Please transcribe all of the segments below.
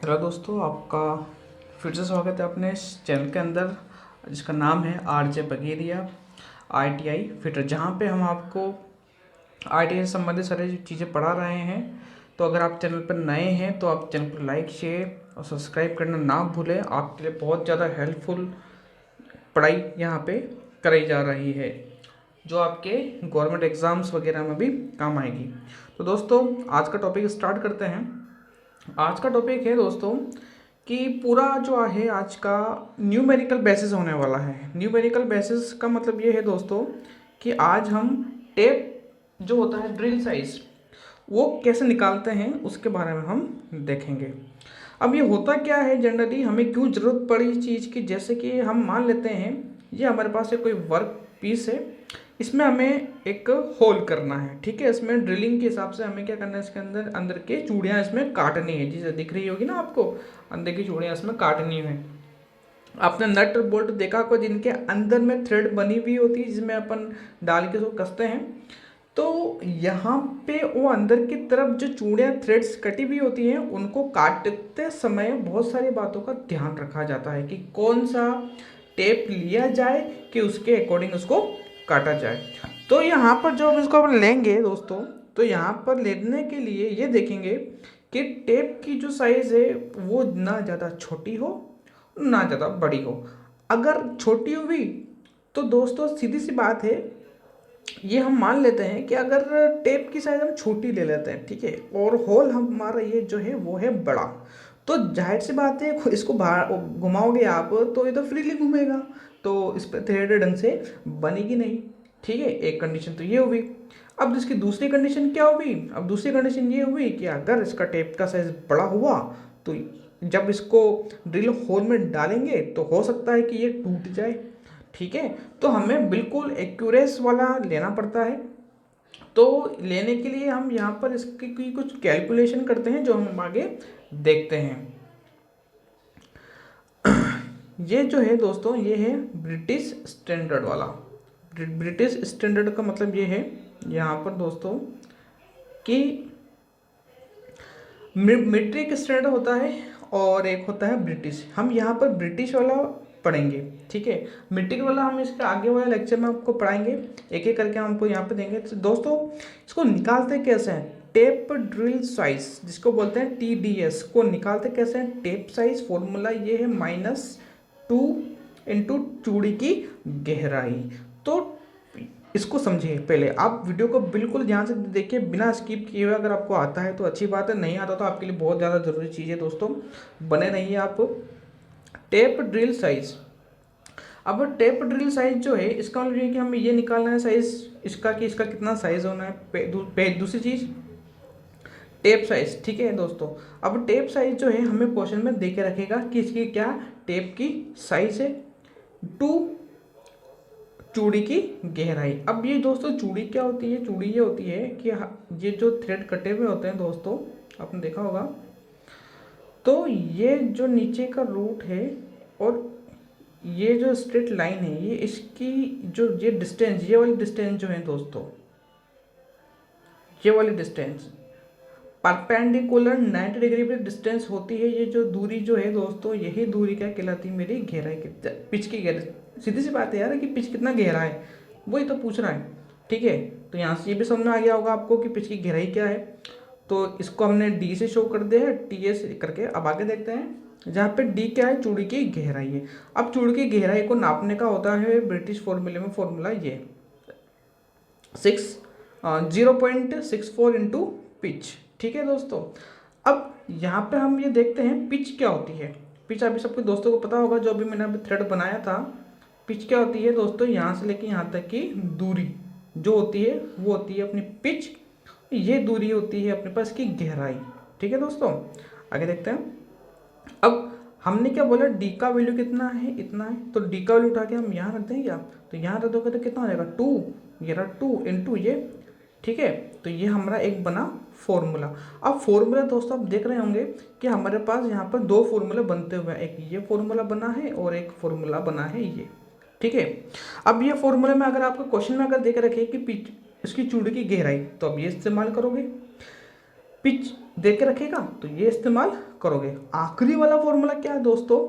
Hello दोस्तों, आपका फिर से स्वागत है अपने इस चैनल के अंदर जिसका नाम है आरजे बगेरिया आईटीआई फिटर, जहाँ पे हम आपको आईटीआई से संबंधित सारी चीज़ें पढ़ा रहे हैं। तो अगर आप चैनल पर नए हैं तो आप चैनल को लाइक, शेयर और सब्सक्राइब करना ना भूलें। आपके लिए बहुत ज़्यादा हेल्पफुल पढ़ाई यहाँ पे कराई जा रही है, जो आपके गवर्नमेंट एग्ज़ाम्स वगैरह में भी काम आएगी। तो दोस्तों, आज का टॉपिक स्टार्ट करते हैं। आज का टॉपिक है दोस्तों कि पूरा जो है आज का न्यूमेरिकल बेसिस होने वाला है। न्यूमेरिकल बेसिस का मतलब ये है दोस्तों कि आज हम टेप जो होता है ड्रिल साइज वो कैसे निकालते हैं उसके बारे में हम देखेंगे। अब ये होता क्या है, जनरली हमें क्यों ज़रूरत पड़ी इस चीज़ की, जैसे कि हम मान लेते हैं ये हमारे पास कोई वर्क पीस है, इसमें हमें एक होल करना है। ठीक है, इसमें ड्रिलिंग के हिसाब से हमें क्या करना है, इसके अंदर अंदर के चूड़ियाँ इसमें काटनी है। जिसे दिख रही होगी ना आपको, अंदर की चूड़ियाँ इसमें काटनी है। आपने नट बोल्ट देखा को जिनके अंदर में थ्रेड बनी हुई होती है जिसमें अपन डाल के उसको कसते हैं। तो यहाँ पे वो अंदर की तरफ जो चूड़ियाँ थ्रेड्स कटी हुई होती हैं उनको काटते समय बहुत सारी बातों का ध्यान रखा जाता है कि कौन सा टेप लिया जाए कि उसके अकॉर्डिंग उसको काटा जाए। तो यहाँ पर जो हम इसको अपन लेंगे दोस्तों, तो यहाँ पर लेने के लिए ये देखेंगे कि टेप की जो साइज़ है वो ना ज़्यादा छोटी हो ना ज़्यादा बड़ी हो। अगर छोटी हुई तो दोस्तों सीधी सी बात है, ये हम मान लेते हैं कि अगर टेप की साइज़ हम छोटी ले लेते हैं, ठीक है, और होल हमारा ये जो है वो है बड़ा, तो जाहिर सी बात है इसको बाहर घुमाओगे आप तो ये तो फ्रीली घूमेगा, तो इस पर थ्रेड ढंग से बनेगी नहीं। ठीक है, एक कंडीशन तो ये हुई। अब इसकी दूसरी कंडीशन क्या हुई? अब दूसरी कंडीशन ये हुई कि अगर इसका टेप का साइज़ बड़ा हुआ तो जब इसको ड्रिल होल में डालेंगे तो हो सकता है कि ये टूट जाए। ठीक है, तो हमें बिल्कुल एक्यूरेस वाला लेना पड़ता है। तो लेने के लिए हम यहाँ पर इसकी कुछ कैलकुलेशन करते हैं जो हम आगे देखते हैं। ये जो है दोस्तों ये है ब्रिटिश स्टैंडर्ड वाला। ब्रिटिश स्टैंडर्ड का मतलब ये है यहाँ पर दोस्तों कि मीट्रिक स्टैंडर्ड होता है और एक होता है ब्रिटिश। हम यहाँ पर ब्रिटिश वाला पढ़ेंगे। ठीक है, मीट्रिक वाला हम इसके आगे वाले लेक्चर में आपको पढ़ाएंगे, एक एक करके हमको यहाँ पे देंगे। तो दोस्तों इसको निकालते कैसे हैं? टेप ड्रिल साइज जिसको बोलते हैं TDS को निकालते कैसे हैं? टेप साइज फॉर्मूला ये है -2 चूड़ी की गहराई। तो इसको समझिए, पहले आप वीडियो को बिल्कुल ध्यान से देखिए बिना स्किप किए हुए। अगर आपको आता है तो अच्छी बात है, नहीं आता तो आपके लिए बहुत ज़्यादा ज़रूरी चीज़ है दोस्तों, बने रहिए आप। Tape drill size. अब टेप ड्रिल साइज जो है इसका मतलब ये कि हमें ये निकालना है साइज इसका कि इसका कितना साइज होना है। दूसरी चीज़ टेप साइज। ठीक है दोस्तों, अब टेप साइज जो है हमें क्वेश्चन में दे के रखेगा कि इसकी क्या टेप की साइज है, 2 चूड़ी की गहराई। अब ये दोस्तों चूड़ी क्या होती है? चूड़ी ये होती है कि ये जो थ्रेड कटे हुए होते हैं दोस्तों, आपने देखा होगा, तो ये जो नीचे का रूट है और ये जो स्ट्रेट लाइन है, ये इसकी जो ये डिस्टेंस, ये वाली डिस्टेंस जो है दोस्तों, ये वाली डिस्टेंस परपेंडिकुलर 90 डिग्री पे डिस्टेंस होती है। ये जो दूरी जो है दोस्तों, यही दूरी क्या कहलाती है? मेरी गहराई की, पिच की गहराई। सीधी सी बात है यार कि पिच कितना गहरा है, वही तो पूछ रहा है। ठीक है, तो यहाँ से ये भी समझ में आ गया होगा आपको कि पिच की गहराई क्या है। तो इसको हमने D से शो कर दिया है, TS करके। अब आगे देखते हैं जहाँ पे D क्या है? चूड़ी की गहराई है। अब चूड़ी की गहराई को नापने का होता है ब्रिटिश फॉर्मूले में, फॉर्मूला ये 0.64 इंटू पिच। ठीक है दोस्तों, अब यहाँ पे हम ये देखते हैं पिच क्या होती है। पिच अभी सबके दोस्तों को पता होगा, जो अभी मैंने अभी थ्रेड बनाया था। पिच क्या होती है दोस्तों? यहाँ से लेके यहाँ तक की दूरी जो होती है वो होती है अपनी पिच। ये दूरी होती है अपने पास की गहराई। ठीक है दोस्तों, आगे देखते हैं। अब हमने क्या बोला? D का वैल्यू कितना है? इतना है। तो D का वैल्यू उठा के हम यहाँ रख देंगे क्या? तो यहाँ रख दोगे तो कितना हो जाएगा? 2, ये रहा 2 इंटू ये। ठीक है, तो ये हमारा एक बना फॉर्मूला। अब फॉर्मूला दोस्तों आप देख रहे होंगे कि हमारे पास यहाँ पर 2 फॉर्मूले बनते हुए हैं, एक ये फॉर्मूला बना है और एक फॉर्मूला बना है ये। ठीक है, अब ये फॉर्मूले में अगर आपको क्वेश्चन में अगर देख रखे कि पिच इसकी चूड़ी की गहराई, तो अब ये इस्तेमाल करोगे। पिच दे के रखेगा तो ये इस्तेमाल करोगे। आखिरी वाला फॉर्मूला क्या है दोस्तों,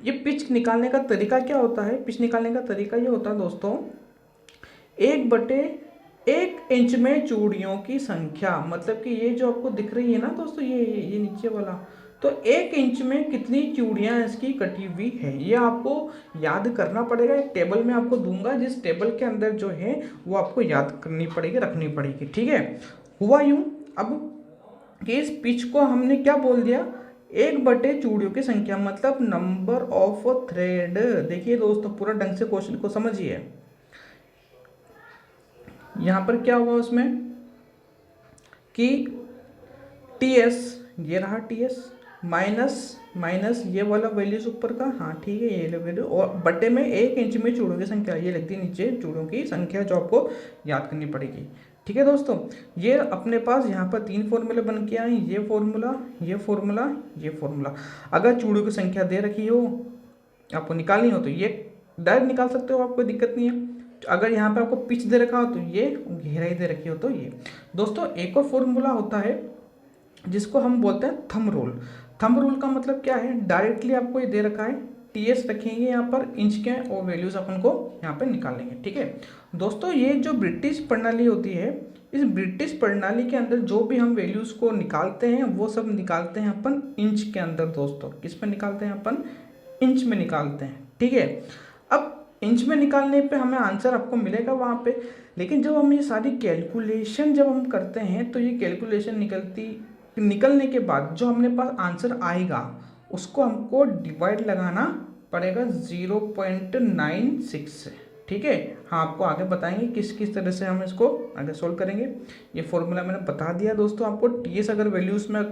ये पिच निकालने का तरीका क्या होता है, पिच निकालने का तरीका ये होता है दोस्तों, 1/1 इंच में चूड़ियों की संख्या, मतलब कि ये जो आपको दिख रही है ना दोस्तों, ये नीचे वाला, तो 1 इंच में कितनी चूड़ियाँ इसकी कटी हुई है, ये आपको याद करना पड़ेगा। एक टेबल में आपको दूंगा, जिस टेबल के अंदर जो है वो आपको याद करनी पड़ेगी, रखनी पड़ेगी, ठीक है। हुआ यूं अब कि इस पिच को हमने क्या बोल दिया, 1/, चूड़ियों की संख्या मतलब नंबर ऑफ थ्रेड। देखिए दोस्तों पूरा ढंग से क्वेश्चन को समझिए, यहाँ पर क्या हुआ उसमें कि टीएस, ये रहा टीएस, माइनस ये वाला वैल्यूज ऊपर का, हाँ ठीक है ये वैल्यू, और बटे में 1 इंच में चूड़ों की संख्या, ये लिख दी नीचे चूड़ों की संख्या जो आपको याद करनी पड़ेगी, ठीक है दोस्तों। ये अपने पास यहाँ पर 3 फॉर्मूले बन के आए, ये फॉर्मूला, ये फॉर्मूला, ये फॉर्मूला। अगर चूड़ों की संख्या दे रखी हो, आपको निकालनी हो तो ये डायरेक्ट निकाल सकते हो, आपको दिक्कत नहीं है। अगर यहाँ पे आपको पिच दे रखा हो तो ये, गहराई दे रखी हो तो ये। दोस्तों एक और फॉर्मूला होता है जिसको हम बोलते हैं थंब रूल। थंब रूल का मतलब क्या है, डायरेक्टली आपको ये दे रखा है, टीएस रखेंगे यहाँ पर इंच के और वैल्यूज अपन को यहाँ पे निकालेंगे, ठीक है दोस्तों। ये जो ब्रिटिश प्रणाली होती है, इस ब्रिटिश प्रणाली के अंदर जो भी हम वैल्यूज को निकालते हैं वो सब निकालते हैं अपन इंच के अंदर दोस्तों। किस में निकालते हैं अपन, इंच में निकालते हैं, ठीक है। अब इंच में निकालने पे हमें आंसर आपको मिलेगा वहाँ पे, लेकिन जब हम ये सारी कैलकुलेशन जब हम करते हैं तो ये कैलकुलेशन निकलने के बाद जो हमने पास आंसर आएगा उसको हमको डिवाइड लगाना पड़ेगा 0.96 से, ठीक है। हाँ आपको आगे बताएंगे किस किस तरह से हम इसको आगे सोल्व करेंगे। ये फॉर्मूला मैंने बता दिया दोस्तों आपको, टीएस अगर वैल्यूज में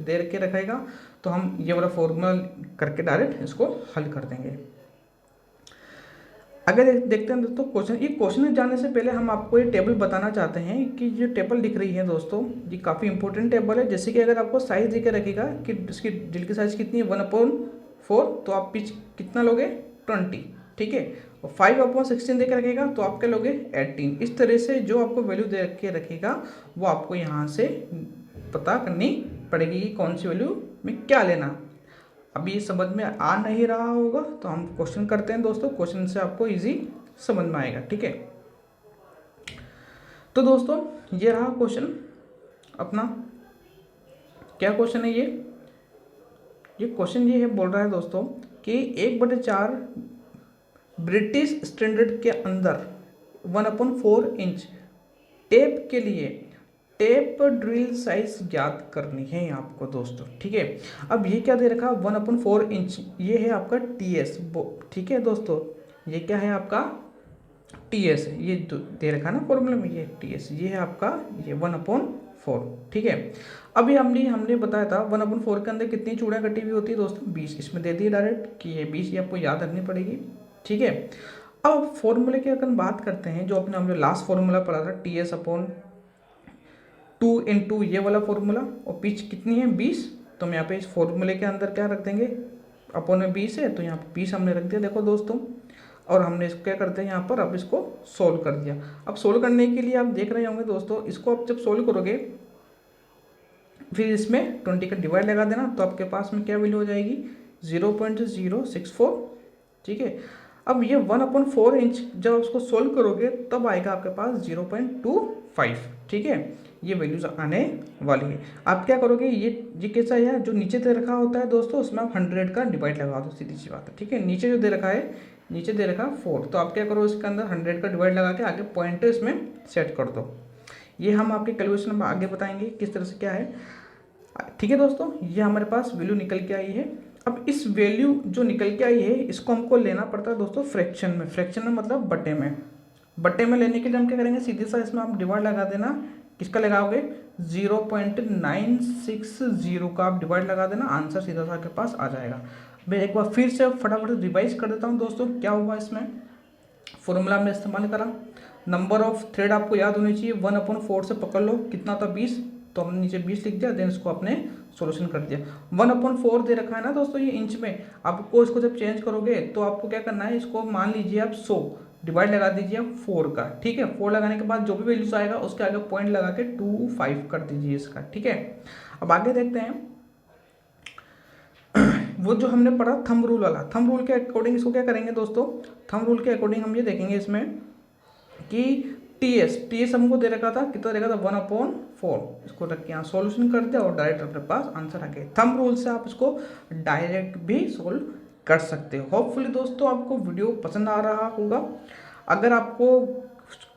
दे के रखेगा तो हम ये वाला फॉर्मूला करके डायरेक्ट इसको हल कर देंगे। अगर देखते हैं दोस्तों क्वेश्चन, ये क्वेश्चन जाने से पहले हम आपको ये टेबल बताना चाहते हैं कि जो टेबल दिख रही है दोस्तों, ये काफ़ी इंपॉर्टेंट टेबल है। जैसे कि अगर आपको साइज देके रखेगा कि इसकी ड्रिल की साइज कितनी है 1/4, तो आप पिच कितना लोगे 20, ठीक है। और 5/16 देके रखेगा तो आप क्या लोगे 18। इस तरह से जो आपको वैल्यू दे के रखेगा वो आपको यहाँ से पता करनी पड़ेगी कि कौन सी वैल्यू में क्या लेना। अभी समझ में आ नहीं रहा होगा तो हम क्वेश्चन करते हैं दोस्तों, क्वेश्चन से आपको इजी समझ में आएगा, ठीक है। तो दोस्तों ये रहा क्वेश्चन अपना, क्या क्वेश्चन है ये क्वेश्चन ये है, बोल रहा है दोस्तों कि 1/4 ब्रिटिश स्टैंडर्ड के अंदर 1/4 इंच टेप के लिए टेप ड्रिल साइज ज्ञात करनी है आपको दोस्तों, ठीक है। अब ये क्या दे रखा 1/4 इंच, ये है आपका टीएस, ठीक है दोस्तों। ये क्या है आपका टीएस, ये दे रखा ना फॉर्मूले में, ये टीएस, ये है आपका ये 1/4, ठीक है। अभी हमने बताया था 1/4 के अंदर कितनी चूड़ियाँ कटी हुई होती है दोस्तों 20, इसमें दे दिए डायरेक्ट कि ये 20, ये आपको याद रखनी पड़ेगी, ठीक है। अब फॉर्मूले की अगर बात करते हैं, जो अपने हमने लास्ट फॉर्मूला पढ़ा था TS/2 ये वाला फॉर्मूला, और पिच कितनी है 20, तो हम यहाँ पे इस फॉर्मूले के अंदर क्या रख देंगे, अपॉन में 20 है तो यहाँ पे 20 हमने रख दिया देखो दोस्तों। और हमने इसको क्या करते हैं यहाँ पर, अब इसको सोल्व कर दिया। अब सोल्व करने के लिए आप देख रहे होंगे दोस्तों, इसको आप जब सोल्व करोगे फिर इसमें 20 का डिवाइड लगा देना, तो आपके पास में क्या वैल्यू हो जाएगी 0.064, ठीक है। अब ये 1/4 इंच जब उसको सोल्व करोगे तब आएगा आपके पास 0.25, ठीक है। ये वैल्यूज आने वाली है। आप क्या करोगे, ये कैसा है, जो नीचे दे रखा होता है दोस्तों उसमें आप 100 का डिवाइड लगा दो, सीधी सी बात है, ठीक है। नीचे जो दे रखा है, नीचे दे रखा 4, तो आप क्या करो इसके अंदर 100 का डिवाइड लगा के आगे पॉइंट इसमें सेट कर दो। ये हम आपके कैलकुलेशन में आगे बताएंगे किस तरह से क्या है, ठीक है दोस्तों। ये हमारे पास वैल्यू निकल के आई है। अब इस वैल्यू जो निकल के आई है इसको हमको लेना पड़ता है दोस्तों फ्रैक्शन में, फ्रैक्शन में मतलब बटे में। बटे में लेने के लिए हम क्या करेंगे, सीधे सा इसमें आप डिवाइड लगा देना, किसका लगाओगे 0.960 का आप डिवाइड लगा देना, आंसर सीधा सा आपके पास आ जाएगा। मैं एक बार फिर से फटाफट रिवाइज कर देता हूँ दोस्तों, क्या हुआ इसमें फॉर्मूला में इस्तेमाल करा, नंबर ऑफ थ्रेड आपको याद होनी चाहिए, 1/4 से पकड़ लो कितना था 20, तो हमने नीचे 20 लिख दिया, देन इसको आपने सॉल्यूशन कर दिया। 1/4 दे रखा है ना दोस्तों ये इंच में, आपको इसको जब चेंज करोगे तो आपको क्या करना है, इसको मान लीजिए आप 100 डिवाइड लगा दीजिए 4 का, ठीक है। 4 लगाने के बाद जो भी वैल्यूज आएगा उसके आगे पॉइंट लगा के 25 कर दीजिए इसका, ठीक है। अब आगे देखते हैं, वो जो हमने पढ़ा थंब रूल वाला, थंब रूल के अकॉर्डिंग इसको क्या करेंगे दोस्तों, थंब रूल के अकॉर्डिंग हम ये देखेंगे इसमें कि टी एस हमको दे रखा था, कितना दे रखा था 1/4, इसको रख के यहाँ सॉल्यूशन कर दिया और डायरेक्ट अपने पास आंसर आ गया। थंब रूल से आप इसको डायरेक्ट भी सोल्व कर सकते हो। होपफुली दोस्तों आपको वीडियो पसंद आ रहा होगा। अगर आपको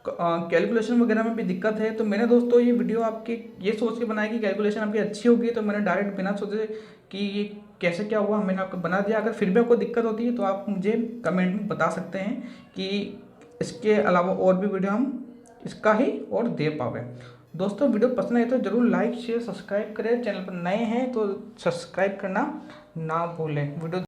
कैलकुलेशन वगैरह में भी दिक्कत है तो मैंने दोस्तों ये वीडियो आपके ये सोच के बनाई कि कैलकुलेशन आपकी अच्छी होगी, तो मैंने डायरेक्ट बिना सोचे कि ये कैसे क्या हुआ मैंने आपको बना दिया। अगर फिर भी आपको दिक्कत होती है तो आप मुझे कमेंट में बता सकते हैं कि इसके अलावा और भी वीडियो हम इसका ही और दे पावे। दोस्तों वीडियो पसंद आए तो जरूर लाइक शेयर सब्सक्राइब करें, चैनल पर नए हैं तो सब्सक्राइब करना ना भूलें। वीडियो